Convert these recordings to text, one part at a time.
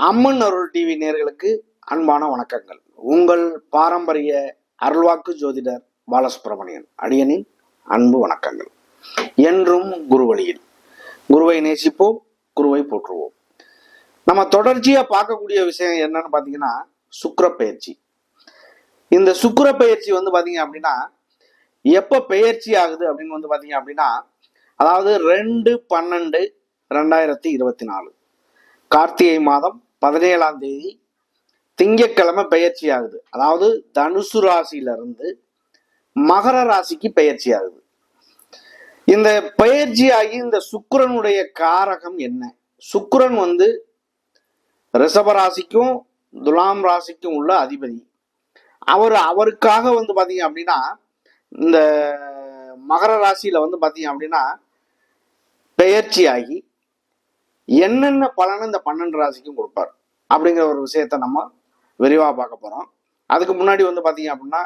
அம்மன் அருள் TV நேயர்களுக்கு அன்பான வணக்கங்கள். உங்கள் பாரம்பரிய அருள்வாக்கு ஜோதிடர் பாலசுப்ரமணியன் அடியனின் அன்பு வணக்கங்கள். என்றும் குருவழியில் குருவை நேசிப்போம், குருவை போற்றுவோம். நம்ம தொடர்ச்சியா பார்க்கக்கூடிய விஷயம் என்னன்னு பாத்தீங்கன்னா சுக்கிர பெயர்ச்சி. இந்த சுக்கிர பெயர்ச்சி பாத்தீங்க அப்படின்னா எப்ப பெயர்ச்சி ஆகுது அப்படின்னு பாத்தீங்க அப்படின்னா, அதாவது 2/12/2024 கார்த்திகை மாதம் 17ஆம் தேதி திங்கட்கிழமை பெயர்ச்சி ஆகுது. அதாவது தனுசு ராசியிலிருந்து மகர ராசிக்கு பெயர்ச்சி ஆகுது. இந்த பெயர்ச்சி ஆகி இந்த சுக்கிரனுடைய காரகம் என்ன? சுக்கிரன் ரிஷப ராசிக்கும் துலாம் ராசிக்கும் உள்ள அதிபதி. அவருக்காக பாத்தீங்க அப்படின்னா இந்த மகர ராசியில பாத்தீங்க அப்படின்னா பெயர்ச்சி ஆகி என்னென்ன பலனை இந்த 12 ராசிக்கும் கொடுப்பார் அப்படிங்கிற ஒரு விஷயத்த நம்ம விரிவா பார்க்க போறோம். அதுக்கு முன்னாடி பாத்தீங்க அப்படின்னா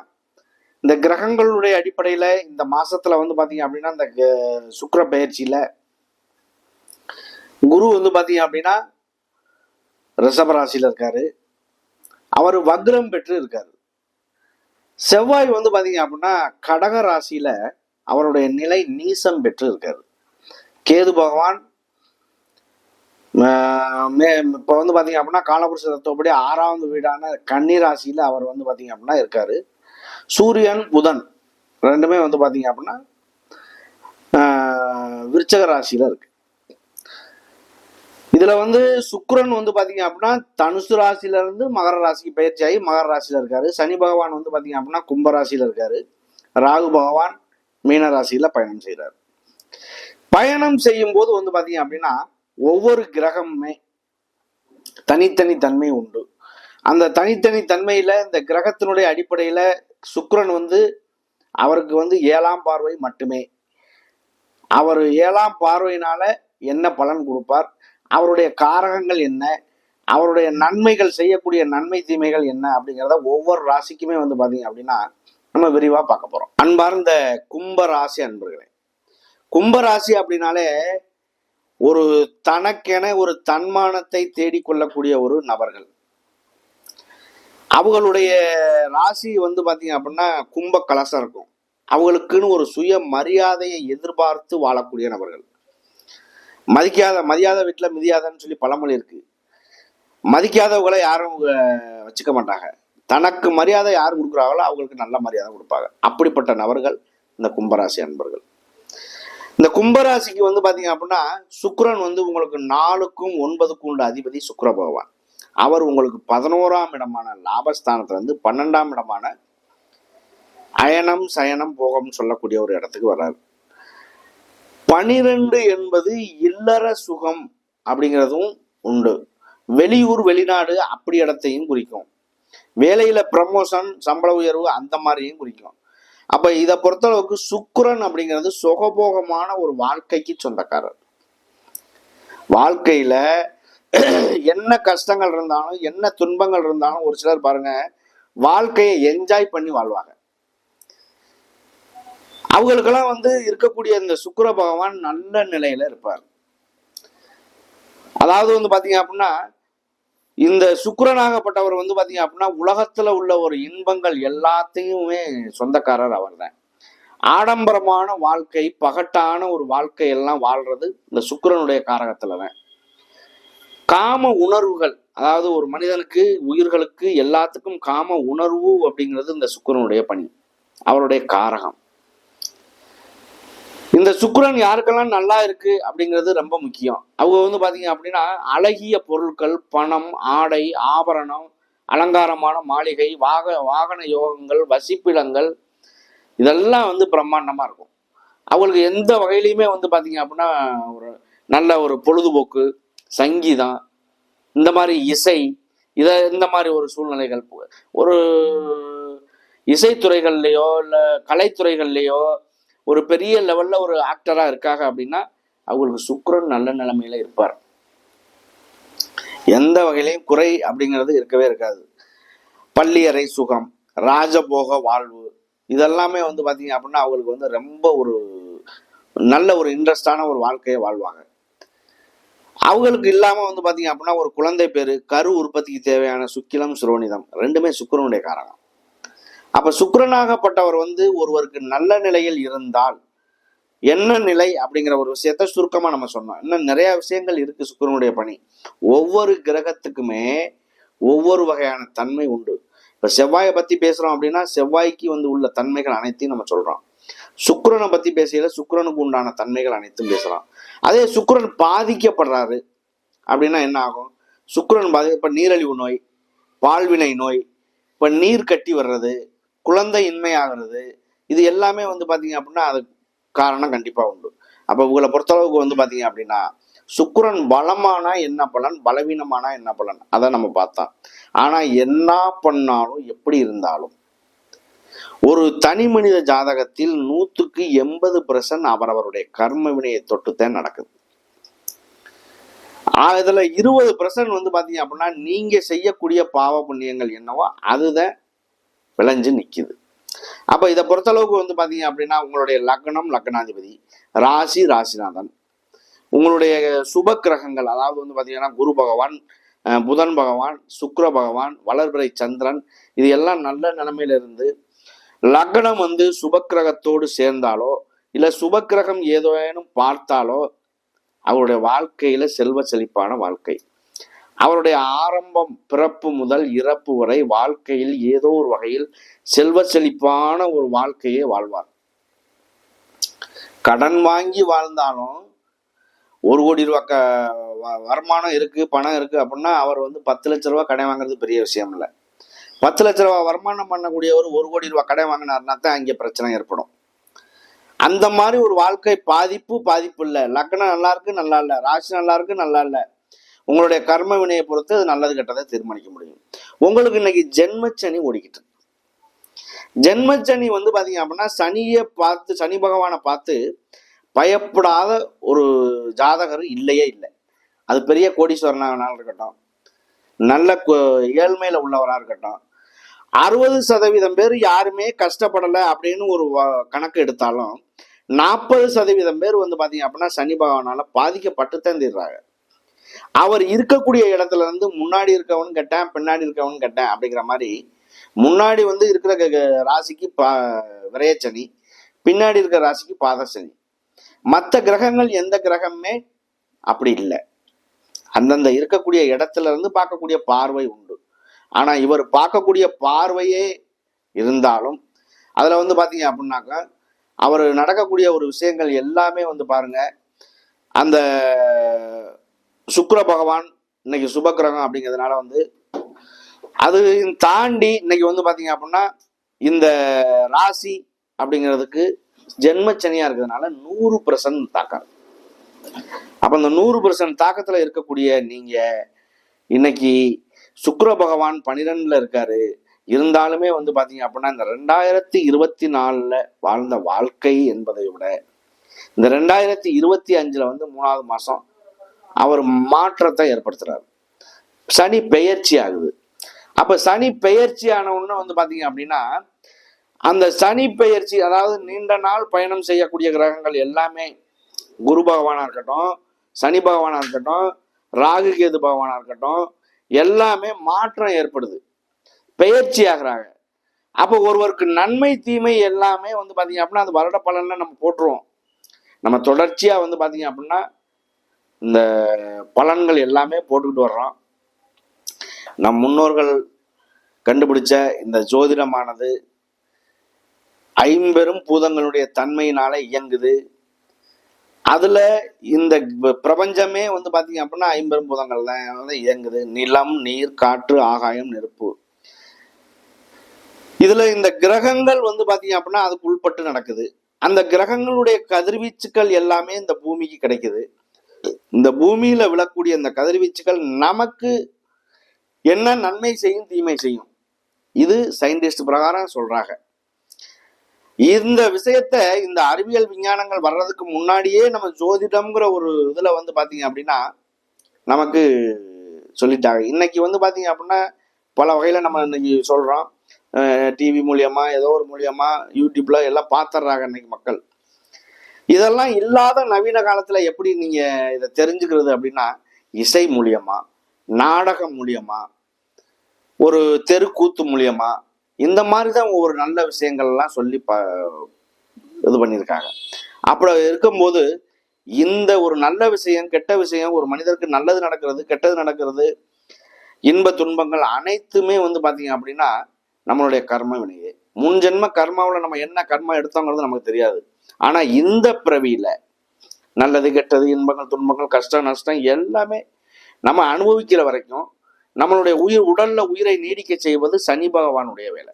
இந்த கிரகங்களுடைய அடிப்படையில இந்த மாசத்துல பாத்தீங்க அப்படின்னா இந்த சுக்கிர பெயர்ச்சியில குரு பாத்தீங்க அப்படின்னா ரிஷப ராசியில இருக்காரு. அவர் வக்ரம் பெற்று இருக்காரு. செவ்வாய் பாத்தீங்க அப்படின்னா கடக ராசியில அவருடைய நிலை நீசம் பெற்று இருக்காரு. கேது பகவான் இப்ப பாத்தீங்க அப்படின்னா காலபுருஷ தத்துவப்படி 6வது வீடான கன்னி ராசியில அவர் பாத்தீங்க அப்படின்னா இருக்காரு. சூரியன் புதன் ரெண்டுமே பாத்தீங்க அப்படின்னா விருச்சக ராசியில இருக்கு. இதுல சுக்கிரன் பாத்தீங்க அப்படின்னா தனுசு ராசியில இருந்து மகர ராசிக்கு பயிற்சி ஆகி மகர ராசியில இருக்காரு. சனி பகவான் பாத்தீங்க அப்படின்னா கும்ப ராசியில இருக்காரு. ராகு பகவான் மீன ராசியில பயணம் செய்யறாரு. பயணம் செய்யும் போது பாத்தீங்க அப்படின்னா ஒவ்வொரு கிரகமுமே தனித்தனி தன்மை உண்டு. அந்த தனித்தனி தன்மையில இந்த கிரகத்தினுடைய அடிப்படையில சுக்கிரன் அவருக்கு 7ஆம் பார்வை மட்டுமே. அவர் 7ஆம் பார்வையினால என்ன பலன் கொடுப்பார், அவருடைய காரகங்கள் என்ன, அவருடைய நன்மைகள் செய்யக்கூடிய நன்மை தீமைகள் என்ன அப்படிங்கிறத ஒவ்வொரு ராசிக்குமே பாத்தீங்க அப்படின்னா நம்ம விரிவா பார்க்க போறோம். அன்பார்ந்த கும்ப ராசி அன்பர்களே, கும்பராசி அப்படின்னாலே ஒரு தனக்கென ஒரு தன்மானத்தை தேடிக்கொள்ளக்கூடிய ஒரு நபர்கள். அவங்களுடைய ராசி பாத்தீங்க அப்படின்னா கும்ப கலசம் இருக்கும். அவங்களுக்குன்னு ஒரு சுய மரியாதையை எதிர்பார்த்து வாழக்கூடிய நபர்கள். மதியாத வீட்டுல மிதியாதன்னு சொல்லி பழமொழி இருக்கு. மதிக்காதவங்களை யாரும் வச்சுக்க மாட்டாங்க. தனக்கு மரியாதை யார் கொடுக்குறாங்களோ அவங்களுக்கு நல்ல மரியாதை கொடுப்பாங்க. அப்படிப்பட்ட நபர்கள் இந்த கும்பராசி அன்பர்கள். இந்த கும்பராசிக்கு பாத்தீங்க அப்படின்னா சுக்கிரன் உங்களுக்கு 4க்கும் 9க்கும் உள்ள அதிபதி சுக்கிர பகவான். அவர் உங்களுக்கு 11ஆம் இடமான லாபஸ்தானத்துல 12ஆம் இடமான அயனம் சயனம் போகம் சொல்லக்கூடிய ஒரு இடத்துக்கு வர்றாரு. 12 என்பது இல்லற சுகம் அப்படிங்கிறதும் உண்டு. வெளியூர் வெளிநாடு அப்படி இடத்தையும் குறிக்கும். வேலையில ப்ரமோஷன் சம்பள உயர்வு அந்த மாதிரியும் குறிக்கும். அப்ப இதை பொறுத்தளவுக்கு சுக்கிரன் அப்படிங்கிறது சுகபோகமான ஒரு வாழ்க்கைக்கு சொந்தக்காரர். வாழ்க்கையில என்ன கஷ்டங்கள் இருந்தாலும் என்ன துன்பங்கள் இருந்தாலும் ஒரு சிலர் பாருங்க வாழ்க்கையை என்ஜாய் பண்ணி வாழ்வாங்க. அவங்களுக்கெல்லாம் இருக்கக்கூடிய இந்த சுக்கிர பகவான் நல்ல நிலையில இருப்பார். அதாவது பாத்தீங்க அப்படின்னா இந்த சுக்கிரனாகப்பட்டவர் பாத்தீங்க அப்படின்னா உலகத்துல உள்ள ஒரு இன்பங்கள் எல்லாத்தையுமே சொந்தக்காரர் அவர் தான். ஆடம்பரமான வாழ்க்கை பகட்டான ஒரு வாழ்க்கை எல்லாம் வாழ்றது இந்த சுக்கிரனுடைய காரகத்துலதான். காம உணர்வுகள், அதாவது ஒரு மனிதனுக்கு உயிர்களுக்கு எல்லாத்துக்கும் காம உணர்வு அப்படிங்கிறது இந்த சுக்கிரனுடைய பணி, அவருடைய காரகம். இந்த சுக்கிரன் யாருக்கெல்லாம் நல்லா இருக்கு அப்படிங்கிறது ரொம்ப முக்கியம். அவங்க பாத்தீங்க அப்படின்னா அழகிய பொருட்கள், பணம், ஆடை, ஆபரணம், அலங்காரமான மாளிகை, வாகன யோகங்கள், வசிப்பிடங்கள் இதெல்லாம் பிரம்மாண்டமா இருக்கும். அவங்களுக்கு எந்த வகையிலையுமே பாத்தீங்க அப்படின்னா ஒரு நல்ல ஒரு பொழுதுபோக்கு, சங்கீதம், இந்த மாதிரி இசை, இந்த மாதிரி ஒரு சூழ்நிலைகள், ஒரு இசைத்துறைகள்லையோ இல்லை கலைத்துறைகள்லையோ ஒரு பெரிய லெவல்ல ஒரு ஆக்டரா இருக்காங்க அப்படின்னா அவங்களுக்கு சுக்கிரன் நல்ல நிலைமையில இருப்பார். எந்த வகையிலையும் குறை அப்படிங்கிறது இருக்கவே இருக்காது. பள்ளியறை சுகம், ராஜபோக வாழ்வு இதெல்லாமே பாத்தீங்க அப்படின்னா அவங்களுக்கு ரொம்ப ஒரு நல்ல ஒரு இன்ட்ரெஸ்டான ஒரு வாழ்க்கையை வாழ்வாங்க. அவங்களுக்கு இல்லாம வந்து பாத்தீங்க அப்படின்னா ஒரு குழந்தை பேரு, கரு உற்பத்திக்கு தேவையான சுக்கிலம், சுரோனிதம் ரெண்டுமே சுக்கிரனுடைய காரகம். அப்ப சுக்கிரனாகப்பட்டவர் வந்து ஒருவருக்கு நல்ல நிலையில் இருந்தால் என்ன நிலை அப்படிங்கிற ஒரு விஷயத்த சுருக்கமா நம்ம சொன்னோம். இன்னும் நிறைய விஷயங்கள் இருக்கு சுக்கிரனுடைய பணி. ஒவ்வொரு கிரகத்துக்குமே ஒவ்வொரு வகையான தன்மை உண்டு. இப்ப செவ்வாயை பத்தி பேசுறோம் அப்படின்னா செவ்வாய்க்கு வந்து உள்ள தன்மைகள் அனைத்தையும் நம்ம சொல்றோம். சுக்கிரனை பத்தி பேசையில சுக்கிரனுக்கு உண்டான தன்மைகள் அனைத்தும் பேசலாம். அதே சுக்கிரன் பாதிக்கப்படுறாரு அப்படின்னா என்ன ஆகும்? சுக்கிரன் இப்ப நீரிழிவு நோய், பால்வினை நோய், இப்ப நீர் கட்டி வர்றது, குழந்தை இன்மை ஆகிறது, இது எல்லாமே வந்து பாத்தீங்க அப்படின்னா அது காரணம் கண்டிப்பா உண்டு. அப்ப உங்களை பொறுத்தளவுக்கு வந்து பாத்தீங்க அப்படின்னா சுக்கிரன் பலமானா என்ன பலன், பலவீனமானா என்ன பலன், அதை நம்ம பார்த்தோம். ஆனா என்ன பண்ணாலும் எப்படி இருந்தாலும் ஒரு தனி மனித ஜாதகத்தில் 100% அவரவருடைய கர்ம வினையை தொட்டுத்தான் நடக்குது. இதுல 20% வந்து பாத்தீங்க அப்படின்னா நீங்க செய்யக்கூடிய பாவ புண்ணியங்கள் என்னவோ அதுதான் விளைஞ்சு நிக்குது. அப்ப இதை பொறுத்தளவுக்கு வந்து பாத்தீங்க அப்படின்னா உங்களுடைய லக்னம், லக்னாதிபதி, ராசி, ராசிநாதன், உங்களுடைய சுப கிரகங்கள், அதாவது வந்து பாத்தீங்கன்னா குரு பகவான், புதன் பகவான், சுக்கிர பகவான், வளர்பிறை சந்திரன், இது எல்லாம் நல்ல நிலைமையில இருந்து லக்னம் வந்து சுபக்கிரகத்தோடு சேர்ந்தாலோ இல்ல சுபக்கிரகம் ஏதேனும் பார்த்தாலோ அவருடைய வாழ்க்கையில செல்வ செழிப்பான வாழ்க்கை. அவருடைய ஆரம்பம் பிறப்பு முதல் இறப்பு வரை வாழ்க்கையில் ஏதோ ஒரு வகையில் செல்வ செழிப்பான ஒரு வாழ்க்கையை வாழ்வார். கடன் வாங்கி வாழ்ந்தாலும் 1 கோடி ரூபாய் வருமானம் இருக்கு, பணம் இருக்கு அப்படின்னா அவர் வந்து 10 லட்ச ரூபாய் கடன் வாங்குறது பெரிய விஷயம் இல்லை. 10 லட்ச ரூபாய் வருமானம் பண்ணக்கூடியவர் 1 கோடி ரூபாய் கடன் வாங்கினார்னா தான் அங்கே பிரச்சனை ஏற்படும். அந்த மாதிரி ஒரு வாழ்க்கை பாதிப்பு இல்லை. லக்னம் நல்லா இருக்கு, நல்லா இல்லை, ராசி நல்லா இருக்கு, நல்லா இல்லை, உங்களுடைய கர்ம வினையை பொறுத்து அது நல்லது கெட்டதை தீர்மானிக்க முடியும். உங்களுக்கு இன்னைக்கு ஜென்மச்சனி ஓடிக்கிட்டு. ஜென்மச்சனி வந்து பாத்தீங்க அப்படின்னா சனியை பார்த்து, சனி பகவானை பார்த்து பயப்படாத ஒரு ஜாதகர் இல்லையே இல்லை. அது பெரிய கோடீஸ்வரனாக இருக்கட்டும், நல்ல ஏழ்மையில உள்ளவராக இருக்கட்டும், 60% பேர் யாருமே கஷ்டப்படலை அப்படின்னு ஒரு கணக்கு எடுத்தாலும் 40% பேர் வந்து பாத்தீங்க அப்படின்னா சனி பகவானால பாதிக்கப்பட்டுத்தான் தீர்றாங்க. அவர் இருக்கக்கூடிய இடத்துல இருந்து முன்னாடி இருக்கவனும் கெட்டேன், பின்னாடி இருக்கவனும் கெட்டேன் அப்படிங்கிற மாதிரி முன்னாடி வந்து இருக்கிற ராசிக்கு விரயச்சனி, பின்னாடி இருக்கிற ராசிக்கு பாதசனி. மற்ற கிரகங்கள் எந்த கிரகமே அப்படி இல்லை. அந்தந்த இருக்கக்கூடிய இடத்துல இருந்து பார்க்கக்கூடிய பார்வை உண்டு. ஆனா இவர் பார்க்கக்கூடிய பார்வையே இருந்தாலும் அதுல வந்து பாத்தீங்க அப்படின்னாக்கா அவர் நடக்கக்கூடிய ஒரு விஷயங்கள் எல்லாமே வந்து பாருங்க, அந்த சுக்கிர பகவான் இன்னைக்கு சுபக்கிரகம் அப்படிங்கிறதுனால வந்து அது தாண்டி இன்னைக்கு வந்து பாத்தீங்க அப்படின்னா இந்த ராசி அப்படிங்கிறதுக்கு ஜென்மச்சனியா இருக்கிறதுனால 100% தாக்கம். அப்ப அந்த 100% தாக்கத்துல இருக்கக்கூடிய நீங்க இன்னைக்கு சுக்கிர பகவான் 12ல இருக்காரு. இருந்தாலுமே வந்து பாத்தீங்க அப்படின்னா இந்த 2024 வாழ்ந்த வாழ்க்கை என்பதை விட இந்த 2025 வந்து 3வது மாசம் அவர் மாற்றத்தை ஏற்படுத்துறாரு. சனி பெயர்ச்சி ஆகுது. அப்ப சனி பெயர்ச்சி ஆனவுடனே வந்து பாத்தீங்க அப்படின்னா அந்த சனி பெயர்ச்சி, அதாவது நீண்ட நாள் பயணம் செய்யக்கூடிய கிரகங்கள் எல்லாமே குரு பகவானா இருக்கட்டும், சனி பகவானா இருக்கட்டும், ராகு கேது பகவானா இருக்கட்டும், எல்லாமே மாற்றம் ஏற்படுது, பெயர்ச்சி ஆகிறாங்க. அப்போ ஒருவருக்கு நன்மை தீமை எல்லாமே வந்து பாத்தீங்க அப்படின்னா அது வருட பலன்ல நம்ம போட்டுருவோம். நம்ம தொடர்ச்சியா வந்து பாத்தீங்க அப்படின்னா இந்த பலன்கள் எல்லாமே போட்டுக்கிட்டு வர்றோம். நம் முன்னோர்கள் கண்டுபிடிச்ச இந்த ஜோதிடமானது 50 பூதங்களுடைய தன்மையினால இயங்குது. அதுல இந்த பிரபஞ்சமே வந்து பாத்தீங்க அப்படின்னா 50 பூதங்கள் தான் இயங்குது. நிலம், நீர், காற்று, ஆகாயம், நெருப்பு. இதுல இந்த கிரகங்கள் வந்து பாத்தீங்க அப்படின்னா அதுக்கு உள்பட்டு நடக்குது. அந்த கிரகங்களுடைய கதிர்வீச்சுக்கள் எல்லாமே இந்த பூமிக்கு கிடைக்குது. இந்த பூமியில விழக்கூடிய இந்த கதிர்வீச்சுக்கள் நமக்கு என்ன நன்மை செய்யும், தீமை செய்யும், இது சயின்டிஸ்ட் பிரகாரம் சொல்றாங்க. இந்த விஷயத்த இந்த அறிவியல் விஞ்ஞானங்கள் வர்றதுக்கு முன்னாடியே நம்ம ஜோதிடம்ங்கிற ஒரு இதுல வந்து பாத்தீங்க அப்படின்னா நமக்கு சொல்லிட்டாங்க. இன்னைக்கு வந்து பாத்தீங்க அப்படின்னா பல வகையில நம்ம இன்னைக்கு சொல்றோம், டிவி மூலியமா ஏதோ ஒரு மூலியமா யூடியூப்ல எல்லாம் பார்த்துடுறாங்க இன்னைக்கு மக்கள். இதெல்லாம் இல்லாத நவீன காலத்துல எப்படி நீங்க இதை தெரிஞ்சுக்கிறது அப்படின்னா இசை மூலியமா, நாடகம் மூலியமா, ஒரு தெருக்கூத்து மூலியமா, இந்த மாதிரி தான் ஒவ்வொரு நல்ல விஷயங்கள்லாம் சொல்லி இது பண்ணியிருக்காங்க. அப்படி இருக்கும்போது இந்த ஒரு நல்ல விஷயம் கெட்ட விஷயம், ஒரு மனிதருக்கு நல்லது நடக்கிறது கெட்டது நடக்கிறது, இன்ப துன்பங்கள் அனைத்துமே வந்து பாத்தீங்க அப்படின்னா நம்மளுடைய கர்ம வினையே. முன் ஜென்ம கர்மாவில் நம்ம என்ன கர்மா எடுத்தோங்கிறது நமக்கு தெரியாது. ஆனா இந்த பிறவியில நல்லது கெட்டது, இன்பங்கள் துன்பங்கள், கஷ்டம் நஷ்டம் எல்லாமே நம்ம அனுபவிக்கிற வரைக்கும் நம்மளுடைய உடல்ல உயிரை நீடிக்க செய்வது சனி பகவானுடைய வேலை.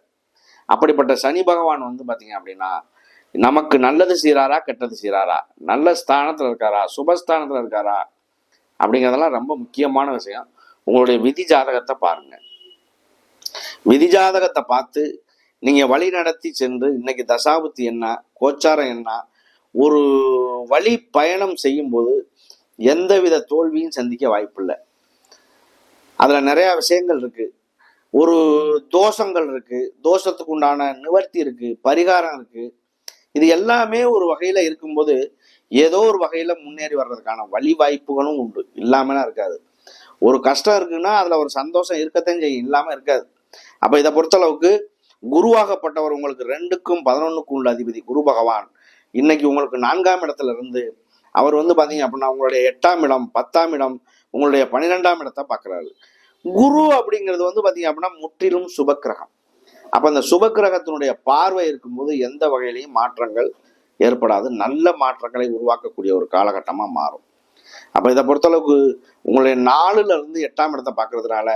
அப்படிப்பட்ட சனி பகவான் வந்து பாத்தீங்க அப்படின்னா நமக்கு நல்லது செய்யறாரா கெட்டது செய்யறாரா, நல்ல ஸ்தானத்துல இருக்காரா சுபஸ்தானத்துல இருக்காரா அப்படிங்கிறதெல்லாம் ரொம்ப முக்கியமான விஷயம். உங்களுடைய விதி ஜாதகத்தை பாருங்க. விதி ஜாதகத்தை பார்த்து நீங்க வழி நடத்தி சென்று இன்னைக்கு தசாபுத்தி என்ன, கோச்சாரம் என்ன, ஒரு வழி பயணம் செய்யும் போது எந்தவித தோல்வியும் சந்திக்க வாய்ப்பில்லை. அதுல நிறைய விஷயங்கள் இருக்கு, ஒரு தோஷங்கள் இருக்கு, தோஷத்துக்கு உண்டான நிவர்த்தி இருக்கு, பரிகாரம் இருக்கு. இது எல்லாமே ஒரு வகையில இருக்கும்போது ஏதோ ஒரு வகையில முன்னேறி வர்றதுக்கான வழி வாய்ப்புகளும் உண்டு, இல்லாமலாம் இருக்காது. ஒரு கஷ்டம் இருக்குன்னா அதுல ஒரு சந்தோஷம் இருக்கத்தான் செய்யும், இல்லாம இருக்காது. அப்ப இதை பொறுத்தளவுக்கு குருவாகப்பட்டவர் உங்களுக்கு 2க்கும் 11க்கும் உள்ள அதிபதி குரு பகவான் இன்னைக்கு உங்களுக்கு 4ஆம் இடத்துல இருந்து அவர் வந்து பாத்தீங்க அப்படின்னா உங்களுடைய 8ஆம் இடம் 10ஆம் இடம் உங்களுடைய 12ஆம் இடத்தை பாக்குறாரு. குரு அப்படிங்கிறது வந்து பாத்தீங்க அப்படின்னா முற்றிலும் சுபக்கிரகம். அப்ப அந்த சுபக்கிரகத்தினுடைய பார்வை இருக்கும்போது எந்த வகையிலையும் மாற்றங்கள் ஏற்படாது, நல்ல மாற்றங்களை உருவாக்கக்கூடிய ஒரு காலகட்டமா மாறும். அப்ப இதை பொறுத்தளவுக்கு உங்களுடைய 4ல இருந்து 8ஆம் இடத்தை பாக்குறதுனால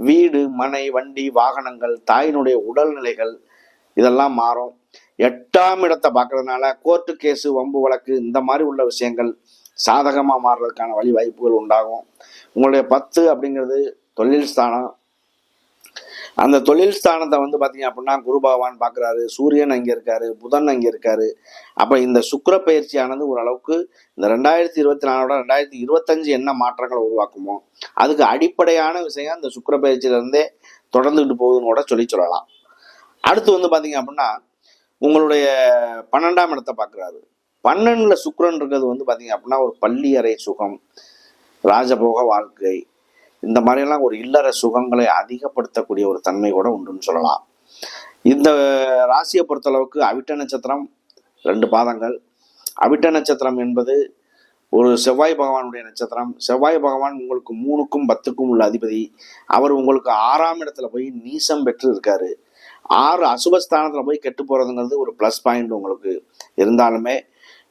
வீடு மனை வண்டி வாகனங்கள் தாயினுடைய உடல்நிலைகள் இதெல்லாம் மாறும். 8ஆம் இடத்தை பார்க்கறதுனால கோர்ட்டு கேஸு வம்பு வழக்கு இந்த மாதிரி உள்ள விஷயங்கள் சாதகமா மாறுறதுக்கான வழி வாய்ப்புகள் உண்டாகும். உங்களுடைய 10 அப்படிங்கிறது தொழில் ஸ்தானம். அந்த தொழில் ஸ்தானத்தை வந்து பாத்தீங்க அப்படின்னா குரு பகவான் பாக்குறாரு, சூரியன் அங்க இருக்காரு, புதன் அங்க இருக்காரு. அப்ப இந்த சுக்கிர பயிற்சியானது ஓரளவுக்கு இந்த 2024 2025 என்ன மாற்றங்களை உருவாக்குமோ அதுக்கு அடிப்படையான விஷயம் இந்த சுக்கிர பயிற்சியில இருந்தே தொடர்ந்துகிட்டு போகுதுன்னு கூட சொல்லலாம். அடுத்து வந்து பாத்தீங்க அப்படின்னா உங்களுடைய 12ஆம் இடத்தை பாக்குறாரு. 12ல சுக்கிரன் இருக்கிறது வந்து பாத்தீங்க அப்படின்னா ஒரு பள்ளி அறை சுகம், ராஜபோக வாழ்க்கை, இந்த மாதிரியெல்லாம் ஒரு இல்லற சுகங்களை அதிகப்படுத்தக்கூடிய ஒரு தன்மை கூட உண்டுன்னு சொல்லலாம். இந்த ராசியை பொறுத்தளவுக்கு அவிட்ட நட்சத்திரம் 2 பாதங்கள். அவிட்ட நட்சத்திரம் என்பது ஒரு செவ்வாய் பகவானுடைய நட்சத்திரம். செவ்வாய் பகவான் உங்களுக்கு 3க்கும் 10க்கும் உள்ள அதிபதி. அவர் உங்களுக்கு 6ஆம் இடத்துல போய் நீசம் பெற்று இருக்காரு. 6 அசுபஸ்தானத்துல போய் கெட்டு போறதுங்கிறது ஒரு பிளஸ் பாயிண்ட் உங்களுக்கு. இருந்தாலுமே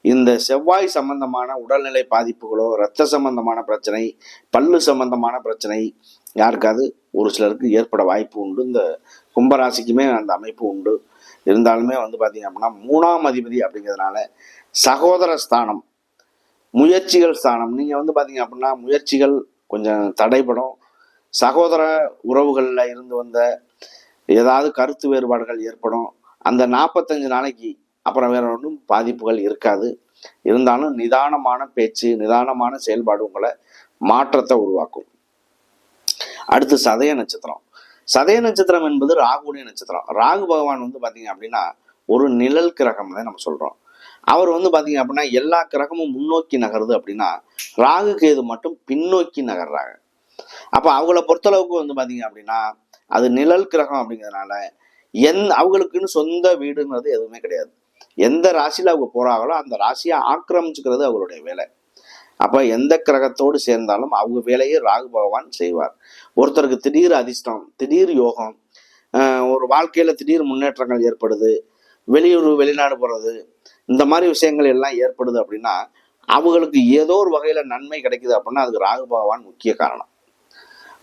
இந்த செவ்வாய் சம்பந்தமான உடல்நிலை பாதிப்புகளோ, இரத்த சம்பந்தமான பிரச்சனை, பல்லு சம்பந்தமான பிரச்சனை யாருக்காவது ஒரு சிலருக்கு ஏற்பட வாய்ப்பு உண்டு. இந்த கும்பராசிக்குமே அந்த அமைப்பு உண்டு. இருந்தாலுமே வந்து பாத்தீங்க அப்படின்னா 3ஆம் அதிபதி அப்படிங்கிறதுனால சகோதர ஸ்தானம், முயற்சிகள் ஸ்தானம். நீங்க வந்து பாத்தீங்க அப்படின்னா முயற்சிகள் கொஞ்சம் தடைபடும். சகோதர உறவுகள்ல இருந்து வந்த ஏதாவது கருத்து வேறுபாடுகள் ஏற்படும். அந்த 45 நாளைக்கு அப்புறம் வேற ஒன்றும் பாதிப்புகள் இருக்காது. இருந்தாலும் நிதானமான பேச்சு, நிதானமான செயல்பாடு உங்களை மாற்றத்தை உருவாக்கும். அடுத்து சதய நட்சத்திரம். சதய நட்சத்திரம் என்பது ராகுடைய நட்சத்திரம். ராகு பகவான் வந்து பாத்தீங்க அப்படின்னா ஒரு நிழல் கிரகம் தான் நம்ம சொல்றோம். அவர் வந்து பாத்தீங்க அப்படின்னா எல்லா கிரகமும் முன்னோக்கி நகருது அப்படின்னா ராகு கேது மட்டும் பின்னோக்கி நகர்றாங்க. அப்ப அவங்கள பொறுத்தளவுக்கு வந்து பாத்தீங்க அப்படின்னா அது நிழல் கிரகம் அப்படிங்கிறதுனால அவங்களுக்குன்னு சொந்த வீடுங்கிறது எதுவுமே கிடையாது. எந்த ராசியில அவங்க போறாங்களோ அந்த ராசியை ஆக்கிரமிச்சுக்கிறது அவங்களுடைய வேலை. அப்ப எந்த கிரகத்தோடு சேர்ந்தாலும் அவங்க வேலையை ராகு பகவான் செய்வார். ஒருத்தருக்கு திடீர் அதிர்ஷ்டம், திடீர் யோகம், ஒரு வாழ்க்கையில திடீர் முன்னேற்றங்கள் ஏற்படுது, வெளியூர் வெளிநாடு போறது, இந்த மாதிரி விஷயங்கள் எல்லாம் ஏற்படுது அப்படின்னா அவங்களுக்கு ஏதோ ஒரு வகையில நன்மை கிடைக்குது அப்படின்னா அதுக்கு ராகு பகவான் முக்கிய காரணம்.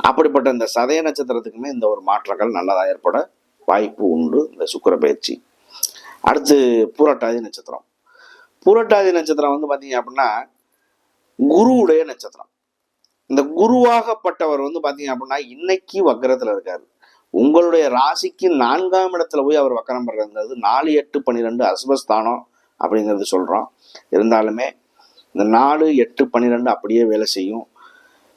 அப்படிப்பட்ட இந்த சதய நட்சத்திரத்துக்குமே இந்த ஒரு மாற்றங்கள் நல்லதா ஏற்பட வாய்ப்பு உண்டு இந்த சுக்கிர பயிற்சி. அடுத்து பூரட்டாதி நட்சத்திரம். பூரட்டாதி நட்சத்திரம் வந்து பாத்தீங்க அப்படின்னா குருவுடைய நட்சத்திரம். இந்த குருவாகப்பட்டவர் வந்து பாத்தீங்க அப்படின்னா இன்னைக்கு வக்கரத்துல இருக்காரு. உங்களுடைய ராசிக்கு 4ஆம் இடத்துல போய் அவர் வக்கரம் பெறது 4, 8, 12 அசுபஸ்தானம் அப்படிங்கிறது சொல்றோம். இருந்தாலுமே இந்த 4, 8, 12 அப்படியே வேலை செய்யும்.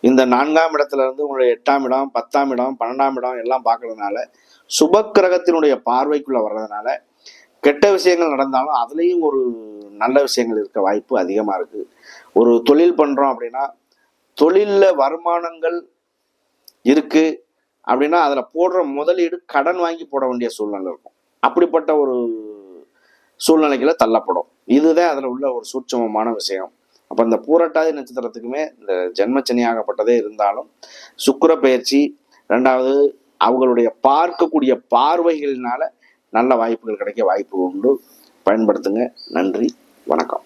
இந்த 4ஆம் இடத்துல இருந்து உங்களுடைய 8ஆம் இடம் 10ஆம் இடம் 12ஆம் இடம் எல்லாம் பார்க்கறதுனால சுப கிரகத்தினுடைய பார்வைக்குள்ள வர்றதுனால கெட்ட விஷயங்கள் நடந்தாலும் அதுலேயும் ஒரு நல்ல விஷயங்கள் இருக்க வாய்ப்பு அதிகமாக இருக்குது. ஒரு தொழில் பண்ணுறோம் அப்படின்னா தொழில்ல வருமானங்கள் இருக்கு அப்படின்னா அதுல போடுற முதலீடு கடன் வாங்கி போட வேண்டிய சூழ்நிலை இருக்கும். அப்படிப்பட்ட ஒரு சூழ்நிலைகளை தள்ளப்படும். இதுதான் அதுல உள்ள ஒரு சூட்சமமான விஷயம். அப்ப இந்த பூரட்டாதி நட்சத்திரத்துக்குமே இந்த ஜென்மச்சனி ஆகப்பட்டதே இருந்தாலும் சுக்கிர பயிற்சி, ரெண்டாவது அவங்களுடைய பார்க்கக்கூடிய பார்வைகளினால நல்ல வாய்ப்புகள் கிடைக்க வாய்ப்பு உண்டு. பயன்படுத்துங்க. நன்றி, வணக்கம்.